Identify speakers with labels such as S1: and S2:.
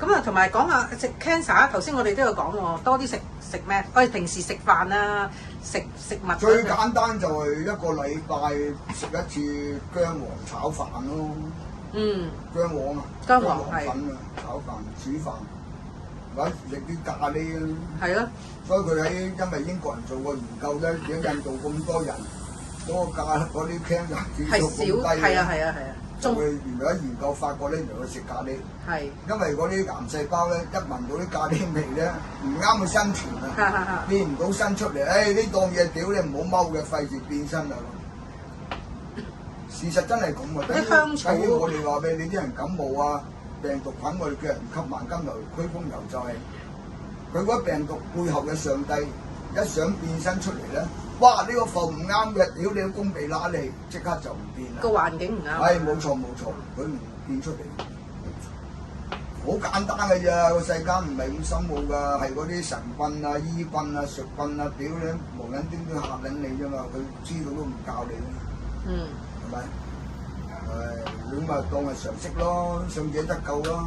S1: 咁啊，同埋講下食 cancer，頭先我哋都有講喎，多啲食咩？我哋平時食飯啊，食物。
S2: 最簡單就係一個禮拜食一次薑黃炒飯咯。
S1: 嗯。
S2: 薑黃啊。
S1: 薑黃係。
S2: 粉啊，炒飯、煮飯，或者食啲咖喱啊。係
S1: 咯。
S2: 所以佢因為英國人做過研究咧，而家印度咁多人，嗰個嗰啲 cancer 指數咁低。係啊。佢原來喺研究發覺咧，原來佢食咖喱，因為嗰啲癌細胞咧一聞到啲咖喱味咧，唔啱佢生存啊，變唔到身出嚟。呢檔嘢屌你唔好踎嘅，費事變身啊！事實真係咁啊！啲香草，我哋話俾你啲人感冒啊，病毒菌我哋叫人吸萬金油、驅風油，就係佢嗰病毒背後嘅上帝一想變身出嚟咧。哇！呢個埠唔啱嘅，屌你個公鼻乸嚟，即刻就唔變啦。
S1: 個環境唔啱。
S2: 冇錯，佢唔變出嚟。好簡單嘅咋，個世間唔係咁深奧㗎，係嗰啲神棍啊、醫棍啊、術棍啊，屌你無撚端端嚇撚你啫嘛，佢知道都唔教你啦。係咪？咁咪當係常識咯，信者得救咯。